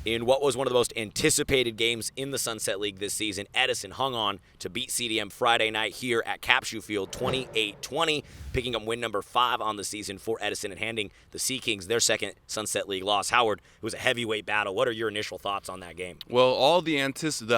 In what was one of the most anticipated games in the Sunset League this season, Edison hung on to beat CDM Friday night here at Capshew Field 28-20, picking up win number 5 on the season for Edison and handing the Sea Kings their second Sunset League loss. Howard, it was a heavyweight battle. What are your initial thoughts on that game? Well, all the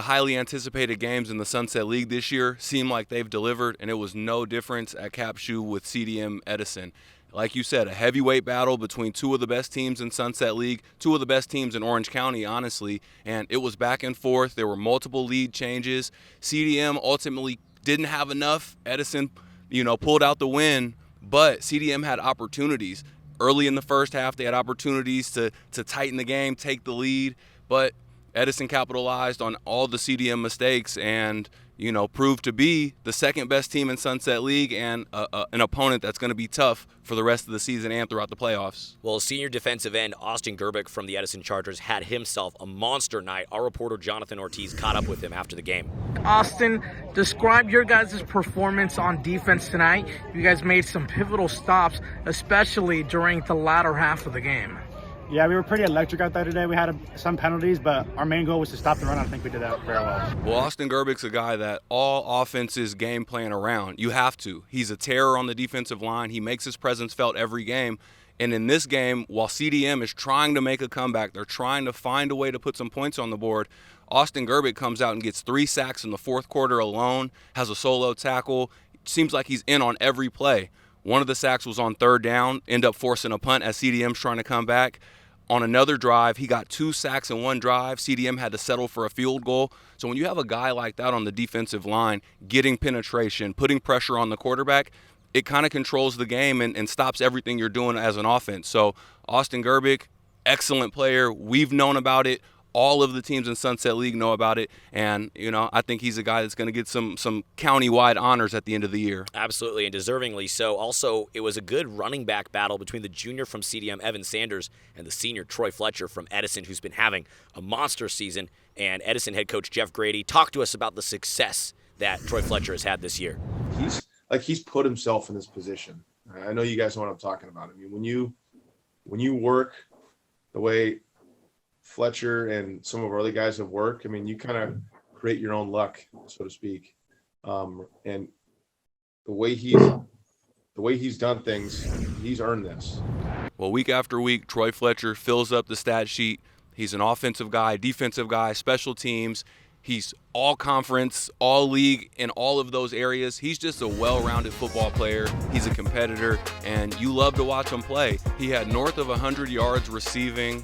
highly anticipated games in the Sunset League this year seem like they've delivered, and it was no difference at Capshew with CDM Edison. Like you said, a heavyweight battle between two of the best teams in Sunset League, two of the best teams in Orange County, honestly, and it was back and forth. There were multiple lead changes. CDM ultimately didn't have enough. Edison, pulled out the win, but CDM had opportunities. Early in the first half, they had opportunities to tighten the game, take the lead, but Edison capitalized on all the CDM mistakes and proved to be the second best team in Sunset League and an opponent that's going to be tough for the rest of the season and throughout the playoffs. Well, senior defensive end Austin Gerbic from the Edison Chargers had himself a monster night. Our reporter Jonathan Ortiz caught up with him after the game. Austin, describe your guys' performance on defense tonight. You guys made some pivotal stops, especially during the latter half of the game. Yeah, we were pretty electric out there today. We had some penalties, but our main goal was to stop the run. I think we did that very well. Well, Austin Gerbic's a guy that all offenses game plan around. You have to. He's a terror on the defensive line. He makes his presence felt every game. And in this game, while CDM is trying to make a comeback, they're trying to find a way to put some points on the board, Austin Gerbic comes out and gets 3 sacks in the fourth quarter alone, has a solo tackle. Seems like he's in on every play. One of the sacks was on third down, end up forcing a punt as CDM's trying to come back. On another drive, he got 2 sacks in one drive. CDM had to settle for a field goal. So when you have a guy like that on the defensive line, getting penetration, putting pressure on the quarterback, it kind of controls the game and stops everything you're doing as an offense. So Austin Gerbic, excellent player. We've known about it. All of the teams in Sunset League know about it, and I think he's a guy that's going to get some county-wide honors at the end of the year. Absolutely, and deservingly so. Also, it was a good running back battle between the junior from CDM, Evan Sanders, and the senior, Troy Fletcher from Edison, who's been having a monster season. And Edison head coach Jeff Grady talked to us about the success that Troy Fletcher has had this year. He's put himself in this position. I know you guys know what I'm talking about. I mean, when you work the way Fletcher and some of our other guys have worked, I mean, you kind of create your own luck, so to speak. And the way he's done things, he's earned this. Well, week after week, Troy Fletcher fills up the stat sheet. He's an offensive guy, defensive guy, special teams. He's all conference, all league in all of those areas. He's just a well-rounded football player. He's a competitor, and you love to watch him play. He had north of 100 yards receiving,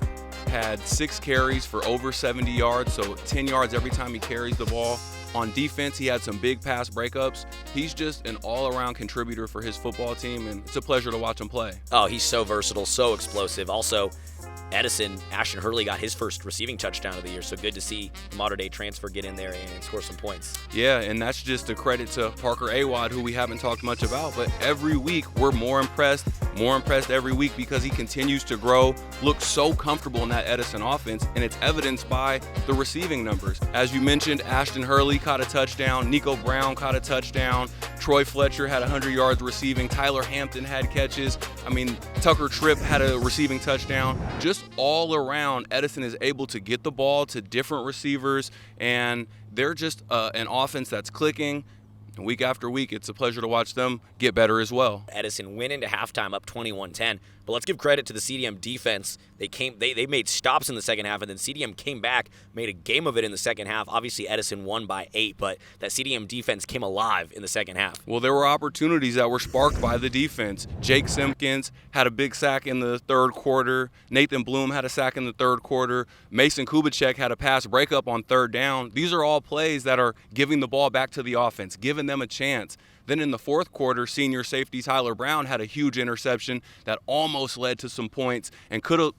had 6 carries for over 70 yards, so 10 yards every time he carries the ball. On defense, he had some big pass breakups. He's just an all-around contributor for his football team, and it's a pleasure to watch him play. Oh, he's so versatile, so explosive. Also, Edison, Ashton Hurley got his first receiving touchdown of the year, so good to see the modern-day transfer get in there and score some points. Yeah, and that's just a credit to Parker Awad, who we haven't talked much about, but every week we're more impressed every week because he continues to grow, looks so comfortable in that Edison offense, and it's evidenced by the receiving numbers. As you mentioned, Ashton Hurley caught a touchdown, Nico Brown caught a touchdown, Troy Fletcher had 100 yards receiving, Tyler Hampton had catches, Tucker Tripp had a receiving touchdown. Just all around, Edison is able to get the ball to different receivers, and they're just an offense that's clicking. And week after week, it's a pleasure to watch them get better as well. Edison went into halftime up 21-10, but let's give credit to the CDM defense. They made stops in the second half, and then CDM came back, made a game of it in the second half. Obviously, Edison won by 8, but that CDM defense came alive in the second half. Well, there were opportunities that were sparked by the defense. Jake Simpkins had a big sack in the third quarter. Nathan Bloom had a sack in the third quarter. Mason Kubicek had a pass breakup on third down. These are all plays that are giving the ball back to the offense, giving them a chance. Then in the fourth quarter, senior safety Tyler Brown had a huge interception that almost led to some points and could have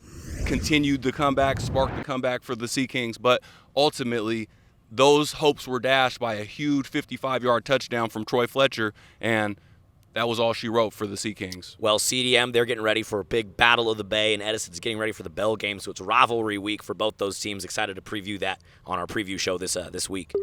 continued the comeback, sparked the comeback for the Sea Kings. But ultimately, those hopes were dashed by a huge 55-yard touchdown from Troy Fletcher, and that was all she wrote for the Sea Kings. Well, CDM, they're getting ready for a big Battle of the Bay, and Edison's getting ready for the Bell game, so it's rivalry week for both those teams. Excited to preview that on our preview show this week.